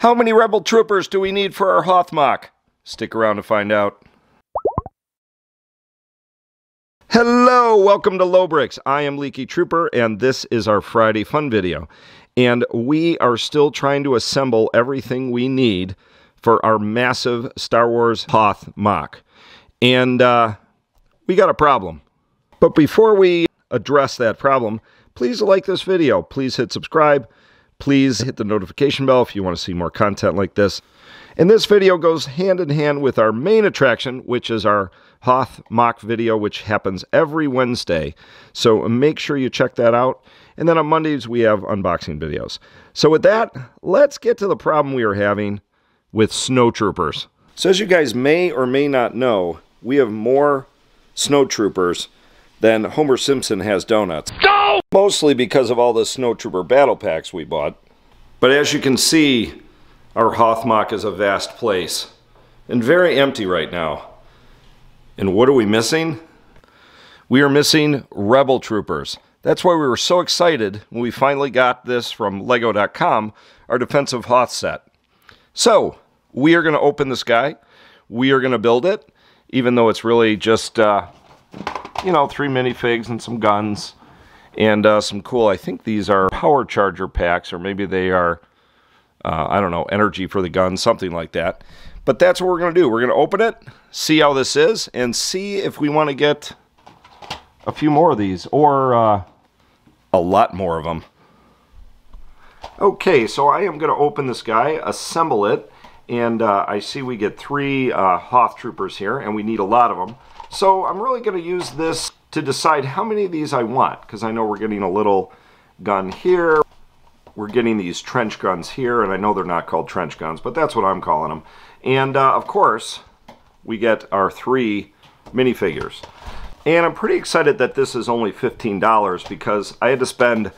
How many Rebel Troopers do we need for our Hothmach? Stick around to find out. Hello, welcome to Lowbricks. I am Leaky Trooper, and this is our Friday fun video. And we are still trying to assemble everything we need for our massive Star Wars Hothmach. And we got a problem. But before we address that problem, please like this video. Please hit subscribe. Please hit the notification bell if you want to see more content like this. And this video goes hand in hand with our main attraction, which is our Hothmach video, which happens every Wednesday. So make sure you check that out. And then on Mondays, we have unboxing videos. So with that, let's get to the problem we are having with snowtroopers. So as you guys may or may not know, we have more snowtroopers than Homer Simpson has donuts. Go! Mostly because of all the snowtrooper battle packs we bought. But as you can see, our Hothmach is a vast place and very empty right now. And what are we missing? We are missing Rebel Troopers. That's why we were so excited when we finally got this from Lego.com, our defensive Hoth set. So, we are going to open this guy. We are going to build it, even though it's really just, you know, 3 minifigs and some guns. And some cool, I think these are power charger packs, or maybe they are, I don't know, energy for the gun, something like that. But that's what we're going to do. We're going to open it, see how this is, and see if we want to get a few more of these, or a lot more of them. Okay, so I am going to open this guy, assemble it, and I see we get 3 Hoth Troopers here, and we need a lot of them. So I'm really going to use this to decide how many of these I want, because I know we're getting a little gun here. We're getting these trench guns here, and I know they're not called trench guns, but that's what I'm calling them. And of course, we get our 3 minifigures. And I'm pretty excited that this is only $15 because I had to spend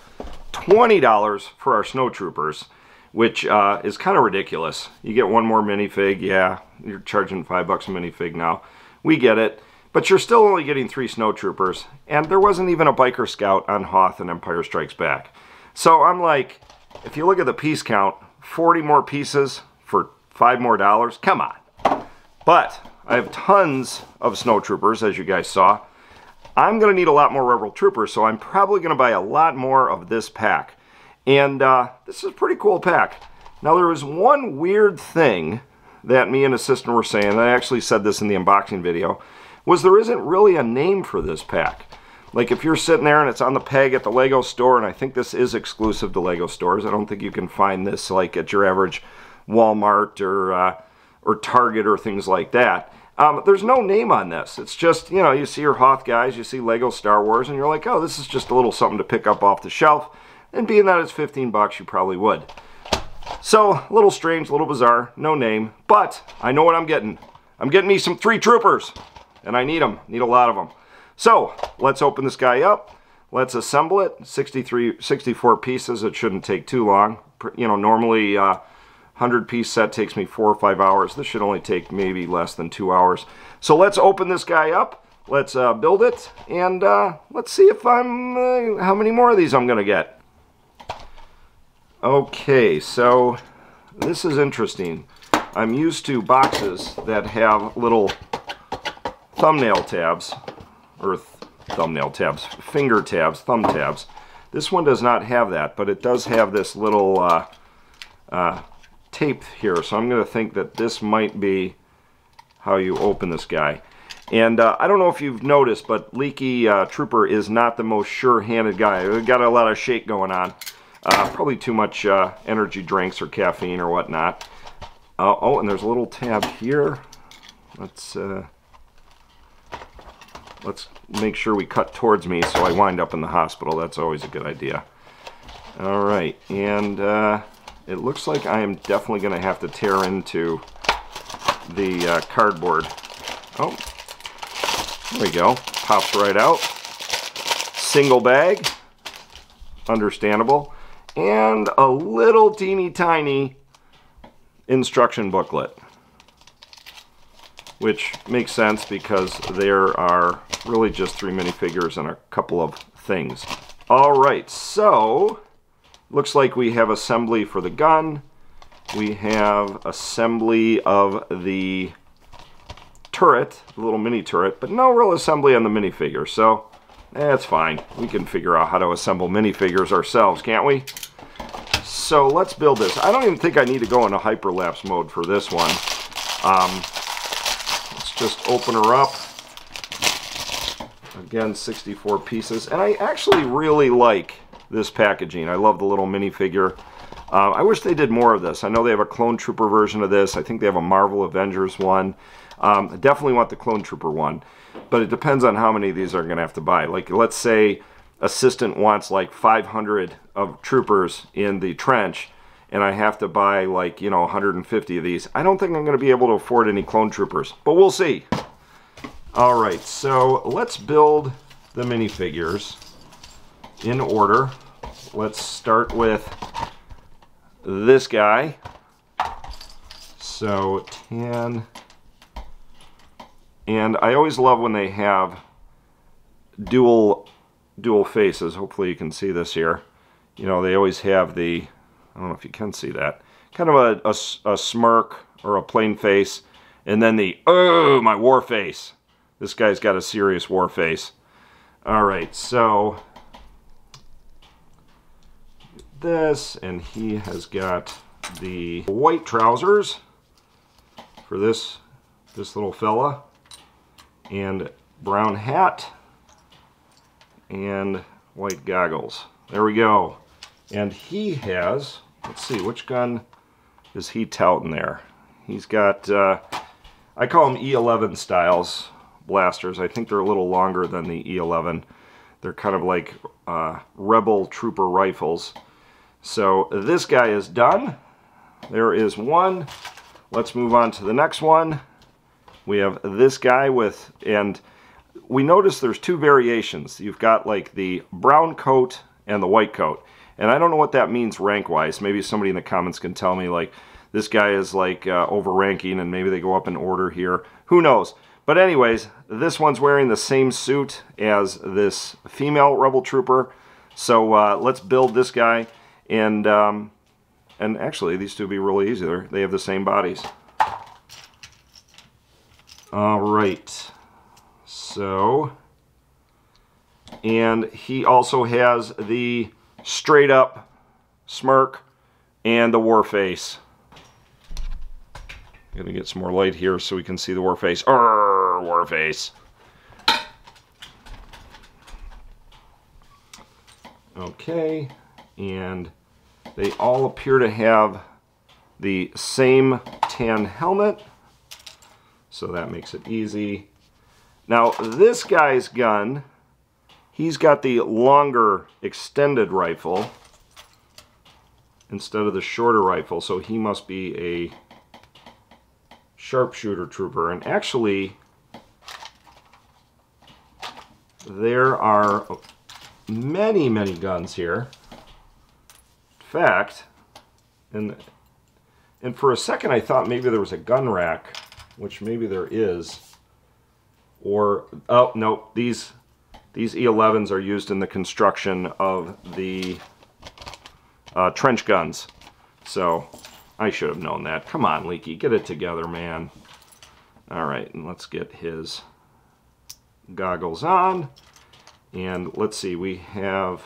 $20 for our snowtroopers, which is kind of ridiculous. You get 1 more minifig, yeah, you're charging $5 a minifig now. We get it. But you're still only getting 3 snowtroopers, and there wasn't even a biker scout on Hoth and Empire Strikes Back. So I'm like, if you look at the piece count, 40 more pieces for $5 more. Come on. But I have tons of snowtroopers, as you guys saw. I'm going to need a lot more Rebel Troopers, so I'm probably going to buy a lot more of this pack. And this is a pretty cool pack. Now there was one weird thing that me and assistant were saying, and I actually said this in the unboxing video, was there isn't really a name for this pack. Like if you're sitting there and it's on the peg at the Lego store, and I think this is exclusive to Lego stores. I don't think you can find this like at your average Walmart or Target or things like that. There's no name on this. It's just, you know, you see your Hoth guys, you see Lego Star Wars, and you're like, oh, this is just a little something to pick up off the shelf. And being that it's 15 bucks, you probably would. So, a little strange, a little bizarre, no name, but I know what I'm getting. I'm getting me some 3 troopers. And I need them, need a lot of them. So, let's open this guy up. Let's assemble it. 64 pieces, it shouldn't take too long. You know, normally 100-piece set takes me 4 or 5 hours. This should only take maybe less than 2 hours. So let's open this guy up. Let's build it. And let's see if I'm, how many more of these I'm going to get. Okay, so this is interesting. I'm used to boxes that have little thumbnail tabs, or thumbnail tabs, finger tabs, thumb tabs. This one does not have that, but it does have this little tape here, so I'm going to think that this might be how you open this guy. And I don't know if you've noticed, but Leaky Trooper is not the most sure-handed guy. We've got a lot of shake going on. Probably too much energy drinks or caffeine or whatnot. Oh, and there's a little tab here. Let's make sure we cut towards me so I wind up in the hospital. That's always a good idea. All right, and it looks like I am definitely going to have to tear into the cardboard. Oh, there we go. Pops right out. Single bag. Understandable. And a little teeny tiny instruction booklet. Which makes sense because there are really just 3 minifigures and a couple of things. Alright, so looks like we have assembly for the gun we have assembly of the turret, the little mini turret, but no real assembly on the minifigure, so that's fine. We can figure out how to assemble minifigures ourselves, can't we? So let's build this. I don't even think I need to go into hyperlapse mode for this one. Let's just open her up. Again, 64 pieces. And I actually really like this packaging. I love the little minifigure. I wish they did more of this. I know they have a Clone Trooper version of this. I think they have a Marvel Avengers one. I definitely want the Clone Trooper one. But it depends on how many of these are going to have to buy. Like, let's say Assistant wants like 500 of troopers in the trench, and I have to buy like, 150 of these. I don't think I'm going to be able to afford any Clone Troopers, but we'll see. All right, so let's build the minifigures in order. Let's start with this guy. So 10. And I always love when they have dual faces. Hopefully you can see this here. They always have the, I don't know if you can see that, kind of a smirk or a plain face, and then the, oh, my war face. This guy's got a serious war face. All right, so this, and he has got the white trousers for this little fella, and brown hat, and white goggles. There we go. And he has, let's see, which gun is he touting there? He's got, I call them E11 styles blasters. I think they're a little longer than the E11. They're kind of like Rebel Trooper rifles. So this guy is done. There is one. Let's move on to the next one. We have this guy with, and we notice there's two variations. You've got like the brown coat and the white coat. And I don't know what that means rank-wise. Maybe somebody in the comments can tell me, like, this guy is like over-ranking and maybe they go up in order here. Who knows? But anyways, this one's wearing the same suit as this female Rebel Trooper. So let's build this guy. And actually, these two will be really easy. They have the same bodies. All right. So, and he also has the straight up smirk and the war face. Gonna get some more light here so we can see the war face. Arrgh, war face. Okay, and they all appear to have the same tan helmet, so that makes it easy. Now this guy's gun, he's got the longer extended rifle instead of the shorter rifle, so he must be a sharpshooter trooper. And actually, there are many, many guns here. In fact, and for a second I thought maybe there was a gun rack, which maybe there is. Or, oh, no, these E11s are used in the construction of the trench guns. So, I should have known that. Come on, Leaky, get it together, man. All right, and let's get his goggles on. And let's see, we have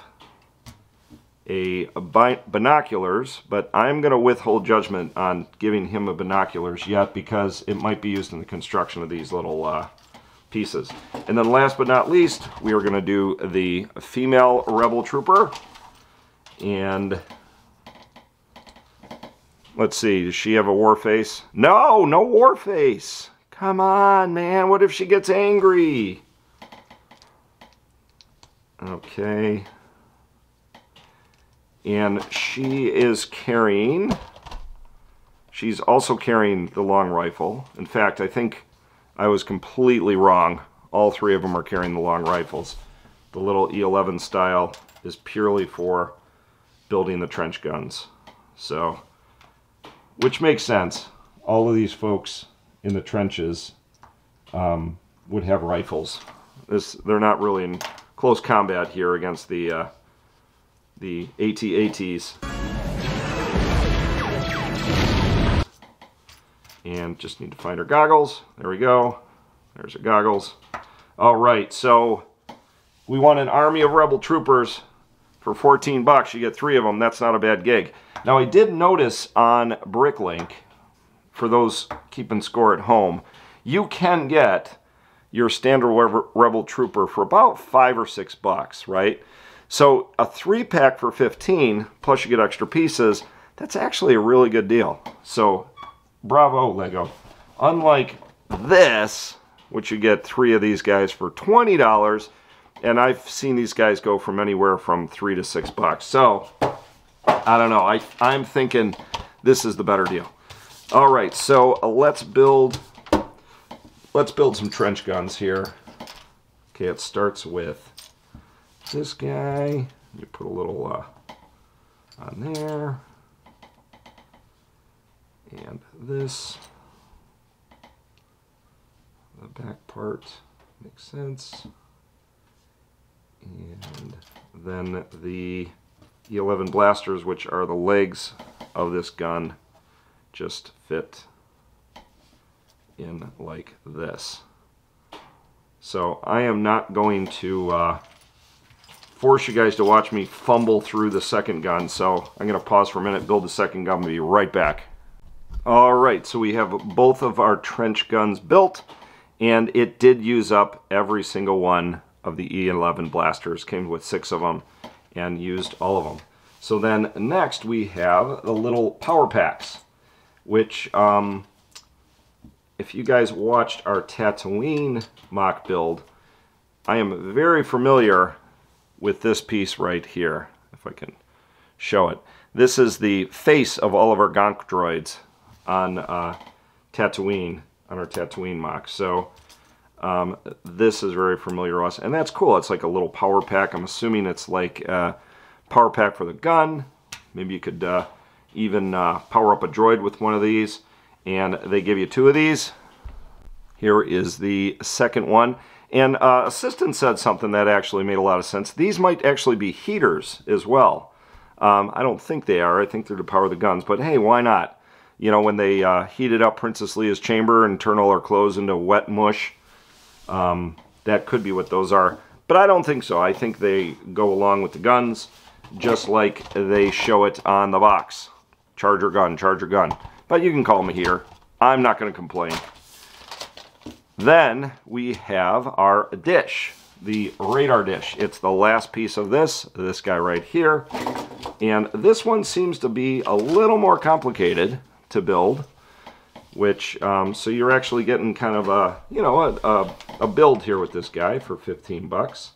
a binoculars, but I'm going to withhold judgment on giving him a binoculars yet because it might be used in the construction of these little pieces. And then last but not least, we are going to do the female Rebel Trooper. And let's see, does she have a war face? No, no war face. Come on, man. What if she gets angry? Okay. And she is carrying, she's also carrying the long rifle. In fact, I think I was completely wrong. All three of them are carrying the long rifles. The little E11 style is purely for building the trench guns. So, which makes sense. All of these folks in the trenches would have rifles. They're not really in close combat here against the AT-ATs. And just need to find our goggles. There we go. There's our goggles. All right, so we want an army of Rebel troopers for 14 bucks. You get 3 of them. That's not a bad gig. Now, I did notice on Bricklink, for those keeping score at home, you can get your standard Rebel trooper for about 5 or 6 bucks, right? So a 3-pack for 15, plus you get extra pieces, that's actually a really good deal. So bravo, Lego. Unlike this, which you get 3 of these guys for $20, and I've seen these guys go from anywhere from 3 to 6 bucks. So I don't know. I'm thinking this is the better deal. All right, so let's build some trench guns here. Okay, it starts with this guy. You put a little on there, and this. The back part makes sense. And then the E11 blasters, which are the legs of this gun, just fit in like this. So I am not going to force you guys to watch me fumble through the second gun, so I'm going to pause for a minute, build the second gun, and be right back. Alright, so we have both of our trench guns built, and it did use up every single one of the E11 blasters. Came with 6 of them and used all of them. So then next we have the little power packs, which if you guys watched our Tatooine mock build, I am very familiar with this piece right here, if I can show it. This is the face of all of our Gonk droids on Tatooine, on our Tatooine mock. So this is very familiar to us, and that's cool. It's like a little power pack. I'm assuming it's like a power pack for the gun. Maybe you could even power up a droid with one of these, and they give you 2 of these. Here is the second one, and Assistant said something that actually made a lot of sense. These might actually be heaters as well. I don't think they are. I think they're to power the guns, but hey, why not? You know, when they heated up Princess Leia's chamber and turn all her clothes into wet mush, that could be what those are. But I don't think so. I think they go along with the guns, just like they show it on the box. Charger gun, charger gun. But you can call them a heater. I'm not going to complain. Then we have our dish, the radar dish. It's the last piece of this guy right here. And this one seems to be a little more complicated to build, which, so you're actually getting kind of a, you know, a build here with this guy for 15 bucks.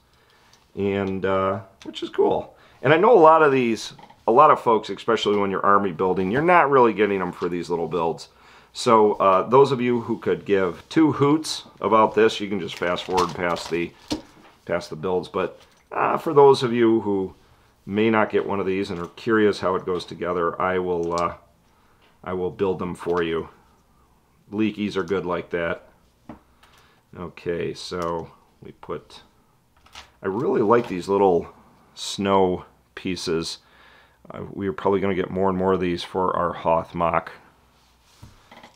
And, which is cool. And I know a lot of folks, especially when you're army building, you're not really getting them for these little builds. So those of you who could give 2 hoots about this, you can just fast forward past the builds. But for those of you who may not get one of these and are curious how it goes together, I will build them for you. Leakies are good like that. Okay, so we put... I really like these little snow pieces. We're probably going to get more and more of these for our Hoth mock.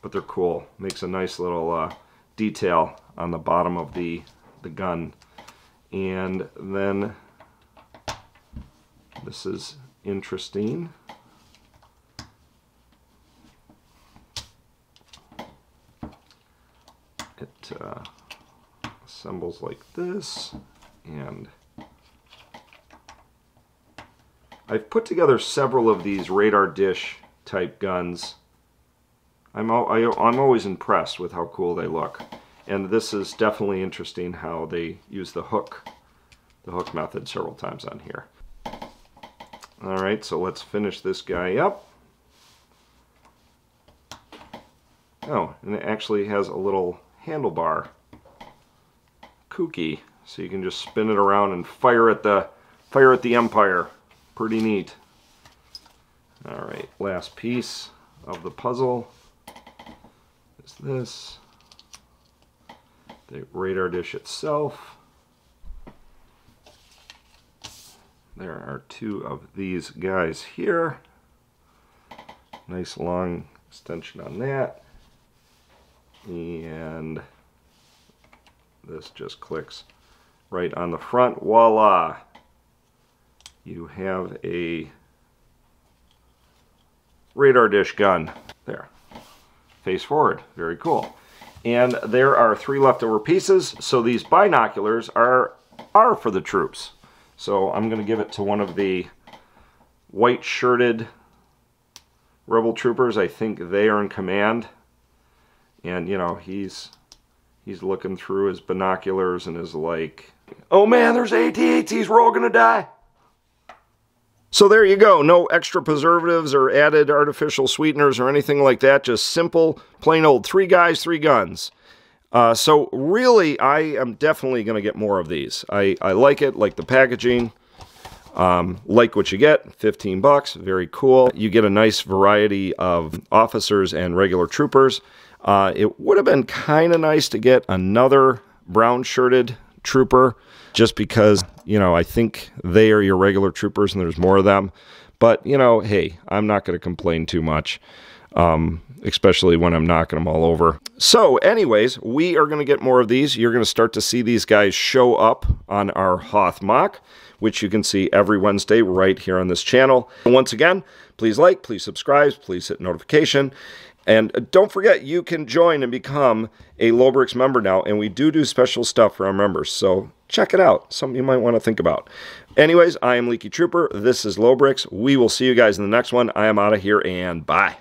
But they're cool. Makes a nice little detail on the bottom of the gun. And then this is interesting. It assembles like this, and I've put together several of these radar dish type guns. I'm always impressed with how cool they look, and this is definitely interesting how they use the hook method several times on here. All right, so let's finish this guy up. Oh, and it actually has a little handlebar. Kooky. So you can just spin it around and fire at the Empire. Pretty neat. All right, last piece of the puzzle is this. The radar dish itself. There are 2 of these guys here. Nice long extension on that. And this just clicks right on the front. Voila! You have a radar dish gun. There. Face forward. Very cool. And there are 3 leftover pieces, so these binoculars are for the troops. So I'm going to give it to one of the white-shirted rebel troopers. I think they are in command. And, you know, he's looking through his binoculars and is like, oh man, there's AT-ATs, we're all going to die. So there you go. No extra preservatives or added artificial sweeteners or anything like that. Just simple, plain old 3 guys, 3 guns. So really, I am definitely going to get more of these. I like it, like the packaging. Like what you get, 15 bucks, very cool. You get a nice variety of officers and regular troopers. It would have been kind of nice to get another brown-shirted trooper, just because, you know, I think they are your regular troopers and there's more of them. But, you know, hey, I'm not going to complain too much, especially when I'm knocking them all over. So, anyways, we are going to get more of these. You're going to start to see these guys show up on our Hoth mock, which you can see every Wednesday right here on this channel. And once again, please like, please subscribe, please hit notification. And don't forget, you can join and become a Lowbricks member now, and we do special stuff for our members, so check it out. Something you might want to think about. Anyways, I am Leaky Trooper. This is Lowbricks. We will see you guys in the next one. I am out of here, and bye.